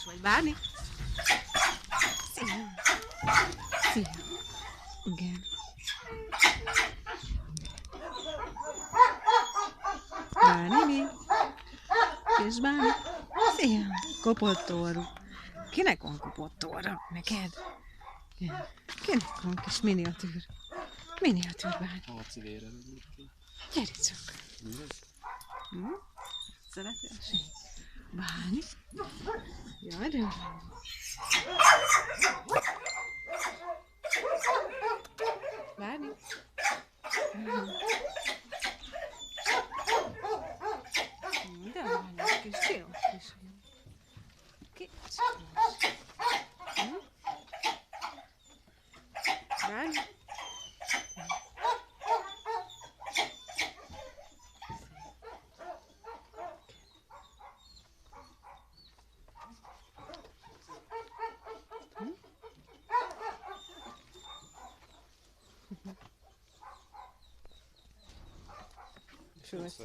vagy, Bárni? Szia! Szia! Igen. Bárni mi? Kis Bárni? Szia! Kopott orrú. Kinek van kopott orra? Neked? Igen. Kinek van kis miniatűr? Miniatűr Bárni. Harci vére. Gyere csak! Szereti a sény? Bárni? Jaj, de jó. Bárni? De Bárni, kis csinos kis. Kicsi. Bárni? Şurası.